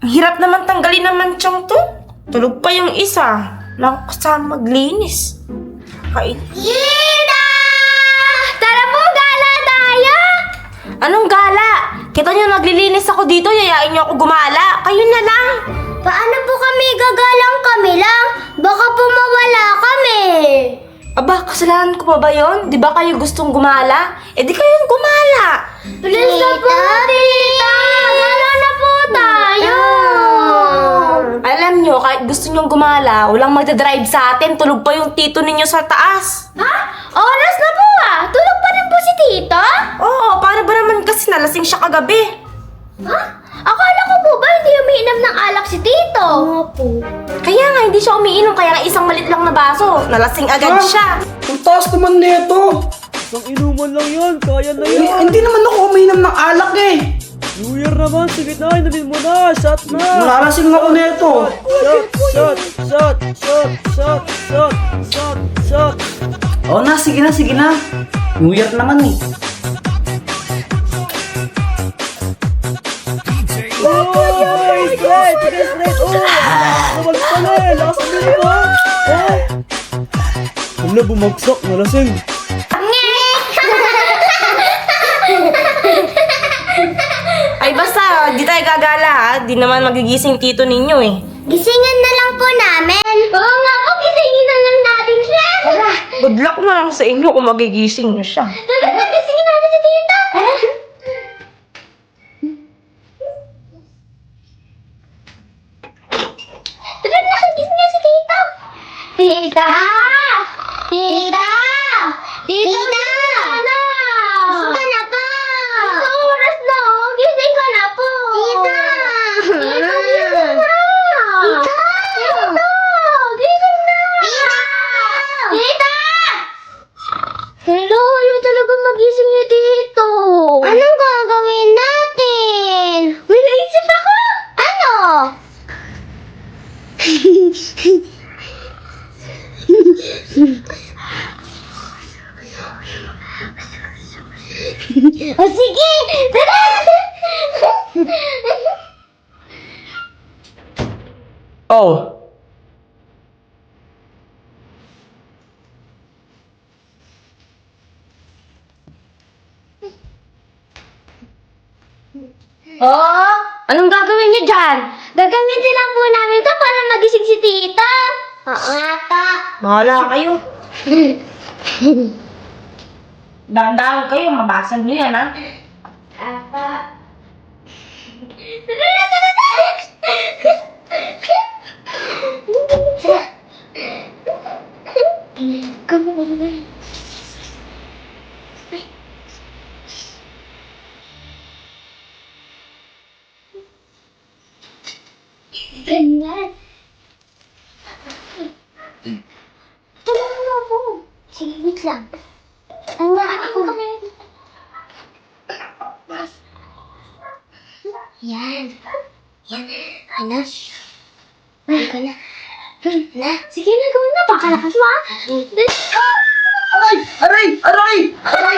Ang hirap naman tanggalin ng manchong to. Tulog pa yung isa. Wala ko kasama maglinis. Kain. Tita! Tara po, gala tayo! Anong gala? Kita nyo naglilinis ako dito, yayain nyo ako gumala. Kayo na lang. Paano po kami gagalang kami lang? Baka po mawala kami. Aba, kasalanan ko pa ba yun? Di ba kayo gustong gumala? Eh di kayong gumala. Please na po, tita! Gala na po tayo! Alam nyo, kahit gusto nyong gumala, walang magdadrive sa atin. Tulog pa yung tito ninyo sa taas. Ha? Oras na po ah! Tulog pa rin po si tita? Oo, para ba naman kasi nalasing siya kagabi? Ha? Akala ko po ba hindi umiinom ng alak si tito? Oo po. Kaya nga, hindi siya umiinom, kaya nga isang malit lang na baso. Nalasing agad siya. Ang taas naman nito. Isang inuman lang yan, kaya na Eh, yan. hindi naman ako uminom ng alak eh. New Year naman, sige na, inumin mo na, shot na. Nalalasing ako nito. Shot, shot, shot, shot, shot, shot, shot. Oo na, sige na, sige na. New Year naman eh. Oh, straight, sige straight. Oh, naman pala eh, lakas ang bilis mo. Oh. Wala, bumagsak, nalasing. Ay basta, di tayo gagala ha. Di naman magigising tito ninyo eh. Gisingin na lang po namin. Oo nga po, gisingin na lang natin siya. Tara. Good luck na lang sa inyo kung magigising nyo siya. Tara na, gisingin natin si tita. Tara na, gisingin si tita. Tita! Tita! Tita! Ano? Gising ka na po. Ang oras na oh. Gising ka na po. Tita! Tita, gising na. Tita! Tita! Gising na. Tita! Tita! Hello, ayaw talaga magising ni Tito. Anong gagawin natin? May naisip ako. Ano? O sige! Tara! Oh. Oh, Anong gagawin nyo dyan? gagamitin lang po namin ito para magising si Tita. Oo nga pa. Bahala kayo. Dahan-dahan kayo, mabasan nyo yan ha. Apa. Tara na, tara na! Come on. Ganyan. Tulungan mo ako. Sige, wait lang. Ang ako. Yan. Yan. Ano? Ay, ko na. Na. Sige na, gawin na. Pakalakas mo, ah. Aray! Aray! Aray! Aray!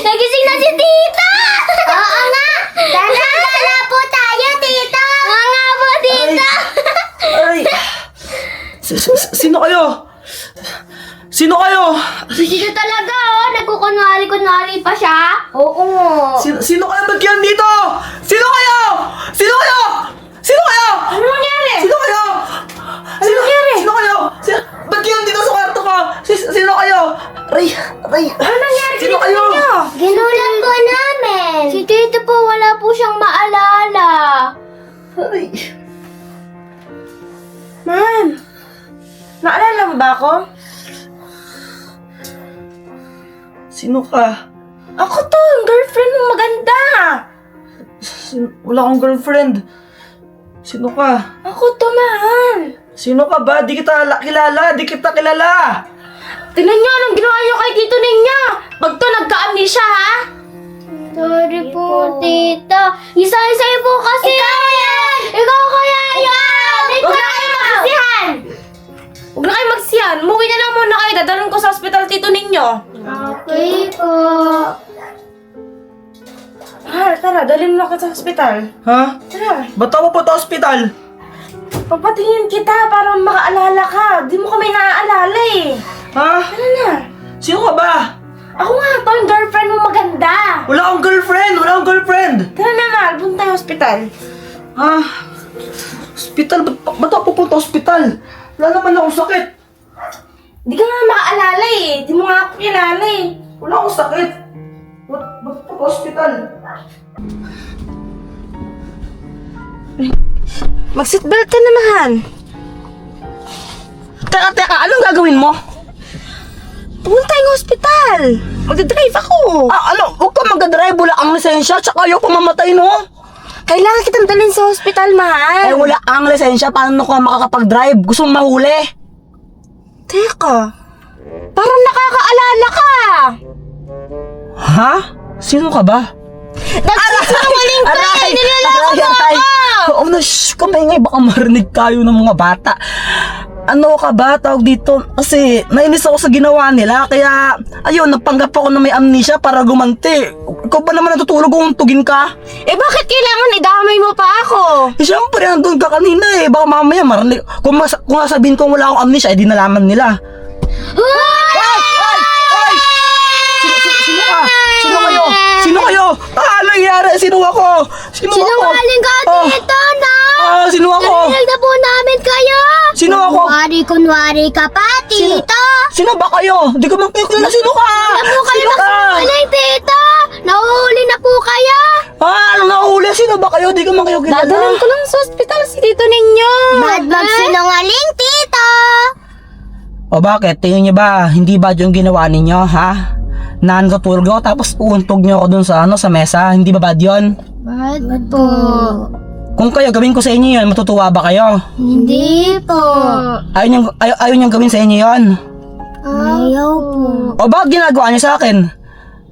Nagising na si Tita! Oo nga! Gala po tayo, Tita! Oo nga po, Tita! Aray! Sino kayo? Sino kayo? Sige talaga, oh! Nagkukunwari-kunwari pa siya? Oo nga. Sino kayo? Ba't yan dito? Sino kayo? Sino kayo? Sino kayo? Ano nangyari? Sino kayo? Ano nangyari? Sino kayo? Ba't yan dito sa kwarto ko? Sino kayo? Aray! Aray! Ano nangyari? Sino kayo? Ginulat po namin. Si Tita po, wala po siyang maalala. Aray! Man, naalala mo ba ako? Sino ka? Ako to, yung girlfriend mong maganda. Wala akong girlfriend. Sino ka? Ako to, mahal. Sino ka ba? Di kita kilala. Di kita kilala. Tingnan niyo anong ginawa niyo kay tito ninyo. Pag to, nagka-amnesia ha? Sorry po, Tita. Isa-isa po kasi. Ikaw yan! Ikaw kaya yan! Huwag na kayo magsisihan! Huwag na kayo magsisihan. Umuwi na lang muna kayo. Dadalhin ko sa ospital tito ninyo. Okay po. tara, dalhin mo ako sa ospital. Ha? Tara, Ba't ako po sa ospital? papatingin kita para makaalala ka. Di mo kami naaalala eh. Ha? Tara na. Sino ka ba? Ako nga to, yung girlfriend mo maganda. Wala akong girlfriend! Wala akong girlfriend! Tara na, mahal. Punta tayo ospital. Ha? Hospital? Ba't ako pupunta hospital? Wala naman akong sakit. Di ka nga makaalala eh. Di mo nga ako kilala eh. Wala akong sakit. Ba't ako hospital? Mag-seatbelt ka na, mahal. Teka, anong gagawin mo? Pupunta tayong ospital. Magdadrive ako. Huwag ka mag-drive, wala ang lisensya, tsaka ayaw pamamatay, no? Kailangan kitang dalhin sa ospital, mahal. Wala ang lisensya, paano ka makakapag-drive? Gusto mong mahuli? Teka. Parang nakakaalala ka. Ha? Sino ka ba? Nagsisinungaling ka eh. Nilalako mo ako. Oo na, shh, kamay baka marinig tayo ng mga bata. Ano ka ba, tawag dito? Kasi nainis ako sa ginawa nila, kaya ayun, nagpanggap ako na may amnesia para gumanti. Ikaw ba naman natutulog kung tugin ka? Eh bakit kailangan idamay mo pa ako? Eh syempre, nandun ka kanina eh. Baka mamaya marinig. Kung sabihin ko wala akong amnesia, eh di nalaman nila. Ay! Sino ka? Sino kayo? Sino kayo? Ano nangyari? Sino ako? Sino ako? Sinungaling ka dito, no? Sino ako? Narinig na po namin kayo. Sino ako? Kunwari ka pa, tito. Sino ba kayo? Di ko man kayo kilala. Sino ka? Ano po kayo Sino ka? magsinungaling, tito? Nahuhuli na po kayo. Ano nahuli? Sino ba kayo? Di ko man kayo kilala. Dadalhin ko lang sa ospital si tito ninyo. Bad magsinungaling, tito. O bakit? Tingin niyo ba, hindi ba yung ginawa ninyo, ha? Na natutulog ako tapos uuntog niyo ako dun sa sa mesa. Hindi ba bad yun? Bad po. Kung kayo gawin ko sa inyo yun, matutuwa ba kayo? Hindi po. Ayaw niyong gawin sa inyo yun? Ayaw po. O bakit ginagawa niyo sa akin?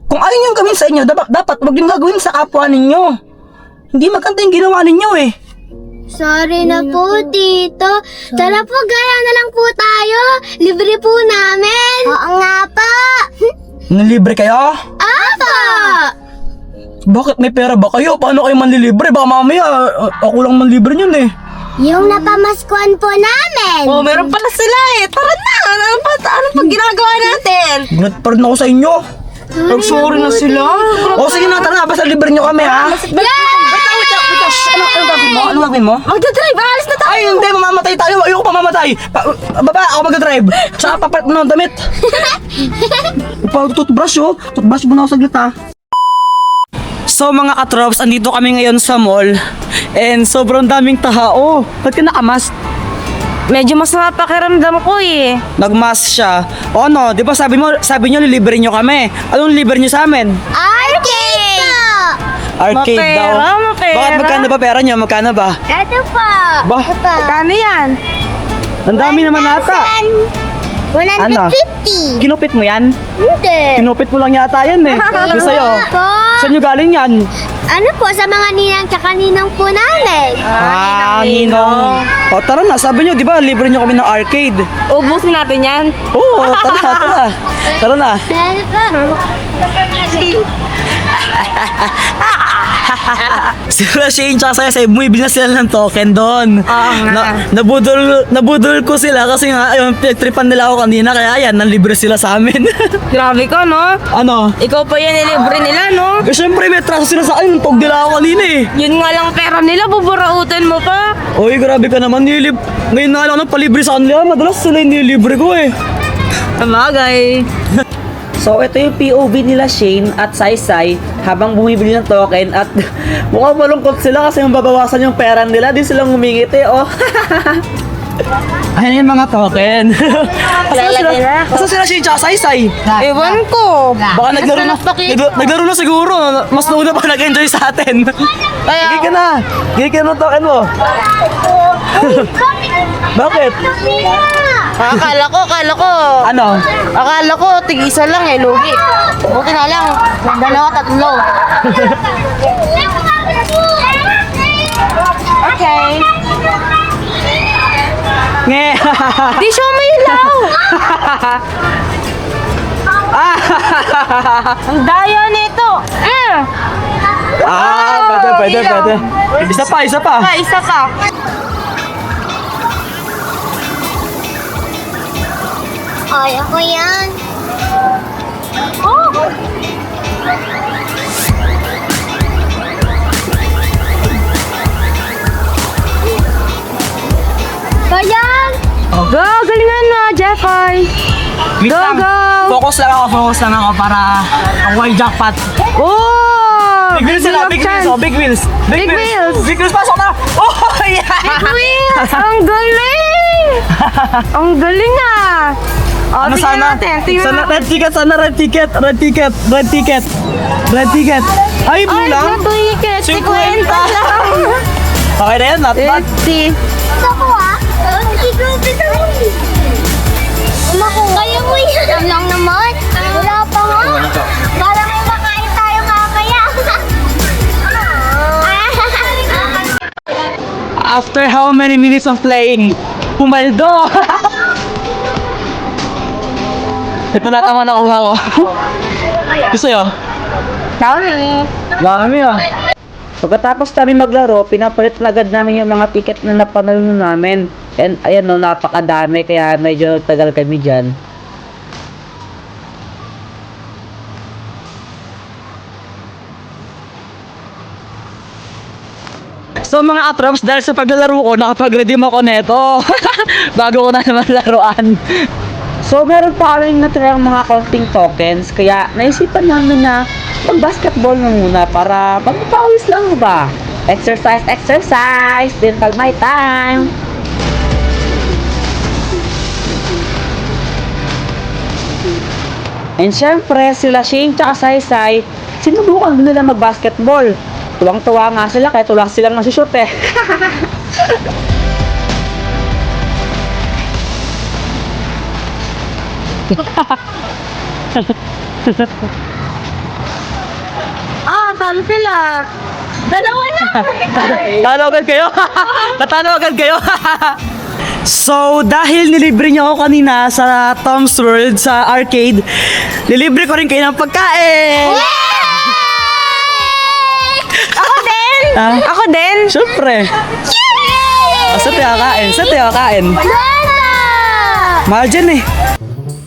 Kung ayaw niyong gawin sa inyo, dapat wag niyong gagawin sa kapwa ninyo. Hindi maganda yung ginawa ninyo eh. Sorry na po, tito. Tara po, gaya na lang po tayo. Libre po namin. Oo nga po. Nalibre kayo? Apa! Bakit may pera ba kayo? Paano kayo manlilibre? Baka mamaya, ako lang manlibre yun eh. Yung napamaskuan po namin. Oh, meron pala sila eh. Tara na. Ano pa ginagawa natin? Gulat pa rin ako sa inyo. Sorry na sila. O sige na, tara, basta libre nyo kami ha. Ano gagawin mo? Magdadrive. Alis na tayo. Ay, hindi, mamamatay tayo. Ayoko pa mamatay. Baba, ako mag-drive. Tsaka papalit mo ng damit. Toothbrush oh. Toothbrush muna ako saglit ha. So mga katrops, andito kami ngayon sa mall. And sobrang daming tao. Ba't ka nakamas? Medyo masama pakiramdam ko eh. Nagmas siya. O ano, di ba sabi nyo lilibre nyo kami. Anong libre nyo sa amin? Arcade po! Arcade daw. Mapera. Bakit magkano ba pera nyo? Magkano ba? Ito po. Ba? Kano yan? Ang dami naman ata. 150. Kinupit mo yan? Hindi. Kinupit mo lang yata yan eh. Yung sa'yo. Po. Saan nyo galing yan? Ano po, sa mga ninang tsaka ninang po namin. Ninong. O tara na, sabi nyo, di ba, libre nyo kami ng arcade. Ubusin natin yan. Oo, tara. Tara na. Dahil po. Sila Shane tsaka sa bumibili na sila ng token doon. Oo nga. Nabudol ko sila kasi nga, ayun, pinagtripan nila ako kanina, kaya yan, nanlibre sila sa amin. Grabe ka, no? Ano? Ikaw pa yan nilibre nila, no? Eh, syempre, may traso sila sa akin, tog nila ako kanina eh. Yun nga lang pera nila, buburautin mo pa. Oy, grabe ka naman, ngayon na lang ako nagpalibre sa kanila, madalas sila yung nilibre ko eh. Amagay. So, ito yung POV nila Shane at Saysay habang bumibili ng token at mukhang malungkot sila kasi mababawasan yung pera nila. Di silang humingiti, oh. Ayan yung mga token. Asa sila Shane tsaka Saysay? Ewan ko. Baka naglaro na siguro. Mas nauna pa nag-enjoy sa atin. Gigi ka na. Gigi ka na ng token mo. Bakit? Akala ko. Ano? Akala ko, tig-isa lang eh, lugi. Buti na lang, dalawa, tatlo. Okay. Nge. Di siya may ilaw. Ang daya nito. Ah! pwede. Isa pa. Isa pa. Kaya ko yan. Oh! Bayan! Go, galingan mo, Jeffoy. Wait lang. Focus lang ako para ang wild jackpot. Oh! Big wheels sila, big wheels, oh, big wheels. Big wheels. Big wheels, pasok na! Oh, yeah! Big wheels! Ang galing! Ang galing ah! Oh, Ano tingnan sana? natin, tingnan Sana natin. red ticket, red ticket. Ay, blue Ay, lang. matuikit. 50 50 lang. Okay na yan, not bad. 50. Gusto ko ah. Kaya mo yan. Yan lang naman. Wala pa nga. Para may makain tayo mamaya. After how many minutes of playing? Pumaldo! Ito na tama nakuha ko. Gusto nyo? Dami ah. Pagkatapos namin maglaro, pinapalit na agad namin yung mga ticket na napanalo namin. And ayan no, napakadami kaya medyo tagal kami dyan. So mga atrops, dahil sa paglalaro ko, nakapag-redeem ako neto. Bago ko na naman laruan. So meron pa kaming natry ang mga counting tokens, kaya naisipan namin na mag-basketball na muna para magpapawis lang ba? Exercise, din pag may time. And syempre, sila Shane tsaka Saysay, sinubukan din nila mag-basketball. Tuwang-tuwa nga sila, kaya tulang silang nasushoot eh. Talo sila. Dalawa na. Tanawagan kayo? Natanawagan kayo? So, dahil nilibre niyo ako kanina sa Tom's World, sa arcade, nilibre ko rin kayo ng pagkain! Ako din. Ah, Ako din. syempre! Saan tayo kakain? Wala! Mahal dyan eh.